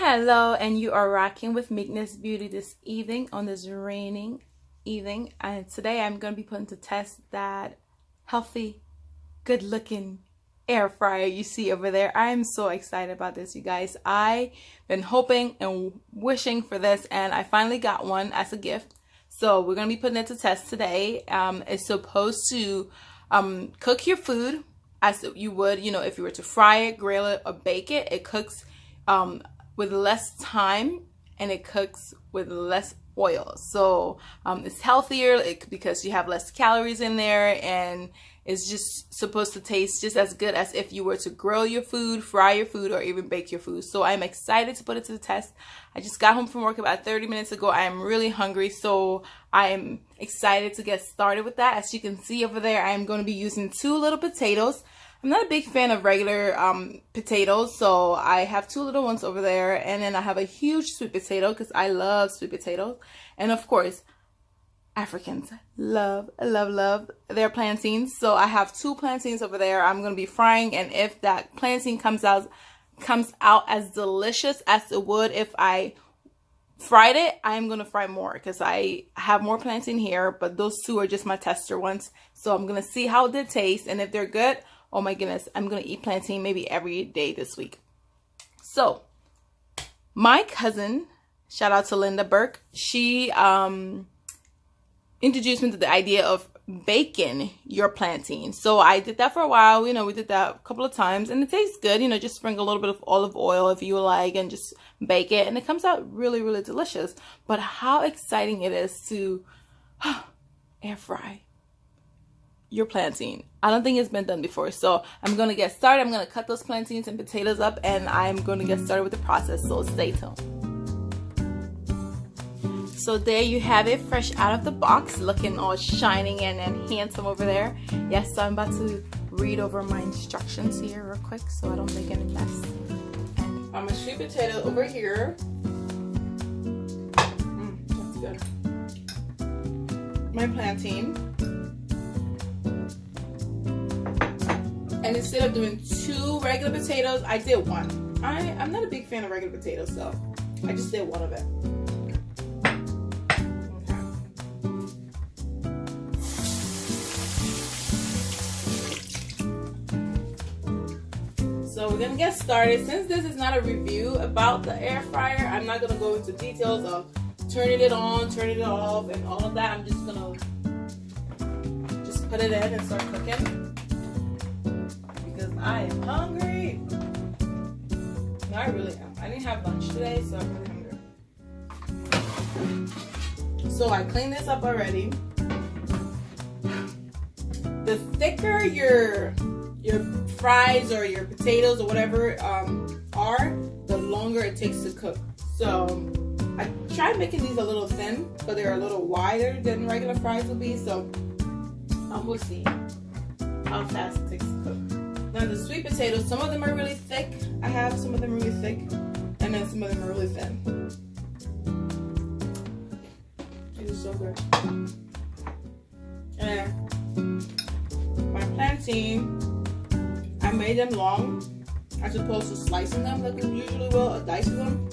Hello, and you are rocking with Meekness Beauty this evening on this raining evening. And today I'm going to be putting to test that healthy, good looking air fryer you see over there. I am so excited about this, you guys. I've been hoping and wishing for this, and I finally got one as a gift. So we're going to be putting it to test today. It's supposed to cook your food as you would, if you were to fry it, grill it, or bake it. It cooks with less time, and it cooks with less oil. So it's healthier because you have less calories in there, and it's just supposed to taste just as good as if you were to grill your food, fry your food, or even bake your food. So I'm excited to put it to the test. I just got home from work about 30 minutes ago. I am really hungry, so I am excited to get started with that. As you can see over there, I am going to be using 2 little potatoes. I'm not a big fan of regular potatoes, so I have 2 little ones over there, and then I have a huge sweet potato because I love sweet potatoes. And of course, Africans love their plantains, so I have 2 plantains over there. I'm going to be frying, and if that plantain comes out as delicious as it would if I fried it, I'm going to fry more because I have more plantain here, but those 2 are just my tester ones. So I'm going to see how they taste, and if they're good, oh my goodness, I'm going to eat plantain maybe every day this week. So, my cousin, shout out to Linda Burke, she introduced me to the idea of baking your plantain. So I did that for a while. We did that a couple of times, and it tastes good. Just sprinkle a little bit of olive oil if you like, and just bake it, and it comes out really, really delicious. But how exciting it is to air fry your plantain. I don't think it's been done before, so I'm going to get started. I'm going to cut those plantains and potatoes up, and I'm going to get started with the process, so stay tuned. So there you have it, fresh out of the box, looking all shining and handsome over there. Yes, so I'm about to read over my instructions here real quick so I don't make any mess. And my sweet potato over here. That's good. My plantain. And instead of doing 2 regular potatoes, I did 1. I'm not a big fan of regular potatoes, so I just did 1 of it. Okay. So we're gonna get started. Since this is not a review about the air fryer, I'm not gonna go into details of turning it on, turning it off, and all of that. I'm just gonna put it in and start cooking. I am hungry. No, I really am. I didn't have lunch today, so I'm really hungry. So I cleaned this up already. The thicker your fries or your potatoes or whatever are, the longer it takes to cook. So I tried making these a little thin, but they're a little wider than regular fries would be. So we'll see how fast it takes to cook. Now the sweet potatoes, some of them are really thick. I have some of them really thick, and then some of them are really thin. It is so good. And my plantain, I made them long as opposed to slicing them like we usually will, or dicing them.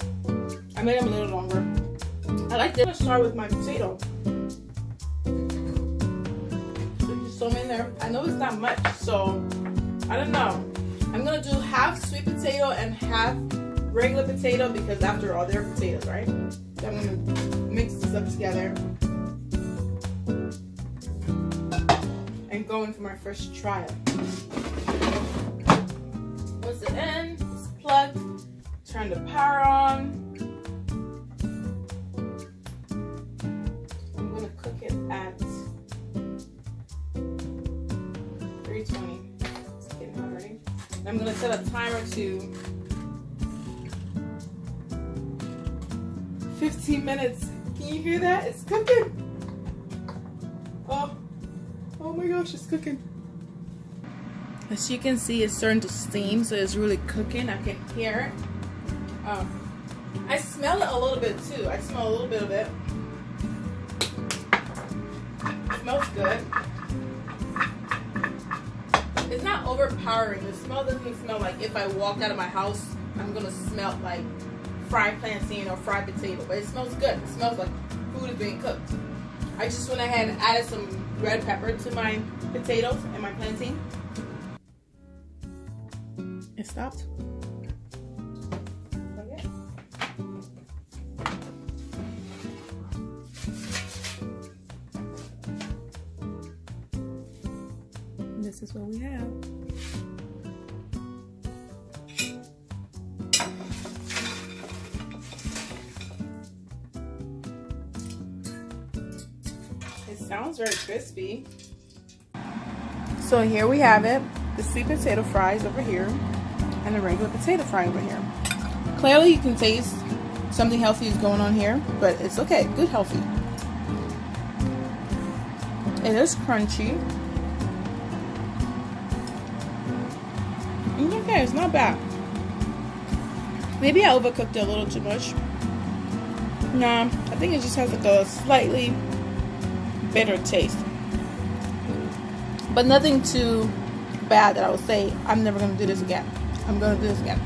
I made them a little longer. I like to start with my potato. So just some in there. I know it's not much, so I don't know. I'm gonna do half sweet potato and half regular potato because after all, they're potatoes, right? So I'm gonna mix this up together and go in for my first trial. Once it's in, it's plugged. Turn the power on. I'm gonna cook it at 320. I'm going to set a timer to 15 minutes. Can you hear that? It's cooking. Oh my gosh, it's cooking. As you can see, it's starting to steam, so it's really cooking. I can hear it. I smell it a little bit too. I smell a little bit of it. It smells good. It's not overpowering. The smell doesn't smell like if I walk out of my house, I'm gonna smell like fried plantain or fried potato, but it smells good. It smells like food is being cooked. I just went ahead and added some red pepper to my potatoes and my plantain. It stopped. Okay. And this is what we have. It sounds very crispy. So here we have it, the sweet potato fries over here and the regular potato fry over here. Clearly you can taste something healthy is going on here, but it's okay, good healthy. It is crunchy. It's okay, it's not bad. Maybe I overcooked it a little too much. Nah, I think it just has like a slightly bitter taste, but nothing too bad that I would say I'm never gonna do this again. I'm gonna do this again.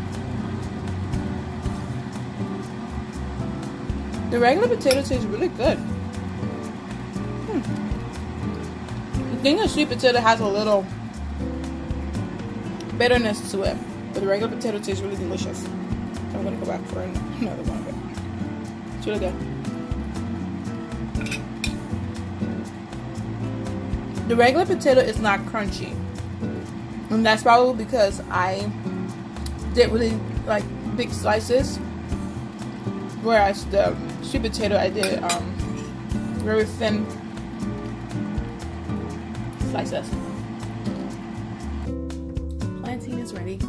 The regular potato tastes really good. I think the sweet potato has a little bitterness to it, but the regular potato tastes really delicious. So I'm gonna go back for another one of it. It's really good. The regular potato is not crunchy, and that's probably because I did really like big slices, whereas the sweet potato I did very thin slices. Plantain is ready.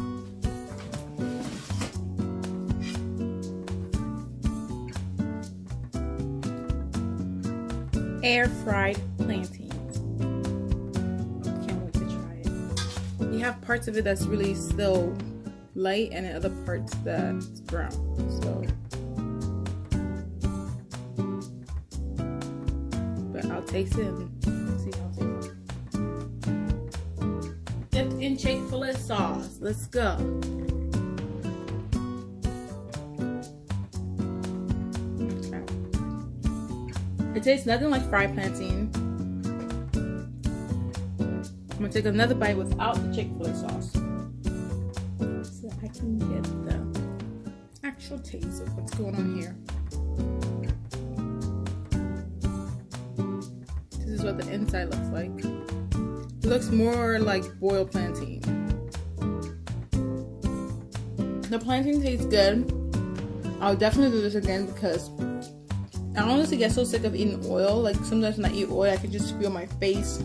Air fried plantains. You have parts of it that's really still light and other parts that's brown. So, but I'll taste it and see how it tastes. Dipped in Chick-fil-A sauce. Let's go. Okay. It tastes nothing like fried plantain. I'm gonna take another bite without the Chick-fil-A sauce, so I can get the actual taste of what's going on here. This is what the inside looks like. It looks more like boiled plantain. The plantain tastes good. I'll definitely do this again because I honestly get so sick of eating oil. Like sometimes when I eat oil, I can just feel my face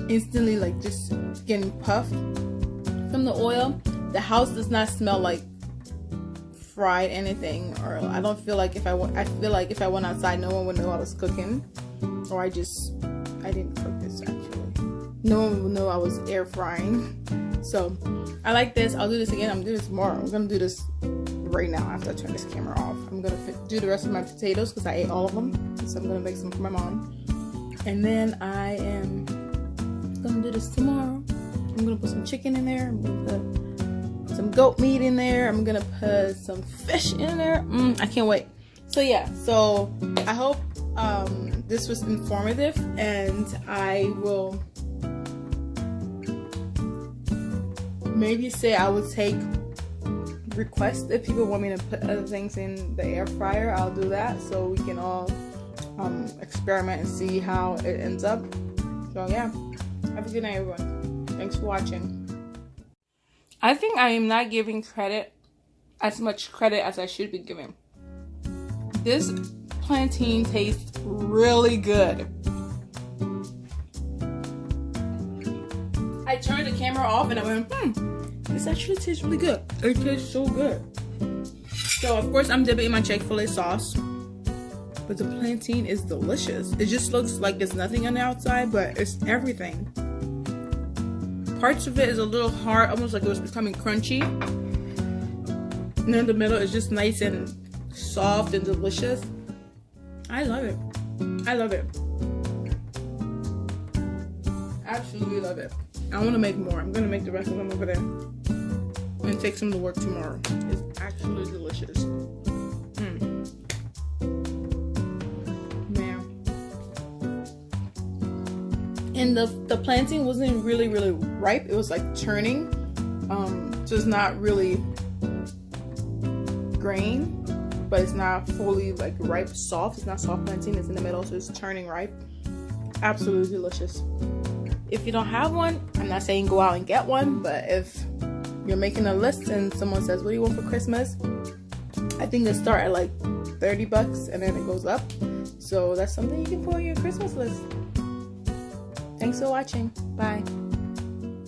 instantly like just getting puffed from the oil. The house does not smell like fried anything, or I don't feel like I feel like if I went outside, no one would know I was cooking, or I didn't cook this actually. No one would know I was air frying. So I like this. I'll do this again. I'm gonna do this tomorrow. I'm gonna do this right now after I turn this camera off. I'm gonna do the rest of my potatoes because I ate all of them. So I'm gonna make some for my mom, and then I am gonna do this tomorrow. I'm gonna put some chicken in there. I'm gonna put some goat meat in there. I'm gonna put some fish in there. I can't wait. So yeah, so I hope this was informative, and I will maybe say I will take requests if people want me to put other things in the air fryer. I'll do that so we can all experiment and see how it ends up. So yeah. Have a good night, everyone. Thanks for watching. I think I am not giving as much credit as I should be giving. This plantain tastes really good. I turned the camera off and I went, this actually tastes really good. It tastes so good. So of course I'm dipping in my Chick-fil-A sauce. But the plantain is delicious. It just looks like there's nothing on the outside, but it's everything. Parts of it is a little hard, almost like it was becoming crunchy. And then the middle is just nice and soft and delicious. I love it. I love it. Absolutely love it. I want to make more. I'm going to make the rest of them over there. And take some to work tomorrow. It's actually delicious. Man. And the plantain wasn't really ripe. It was like turning. So it's not really grain, but it's not fully like ripe, soft. It's not soft plantain, it's in the middle, so it's turning ripe. Absolutely delicious. If you don't have one, I'm not saying go out and get one, but if you're making a list and someone says, what do you want for Christmas? I think they start at like $30 and then it goes up. So that's something you can put on your Christmas list. Thanks for watching. Bye.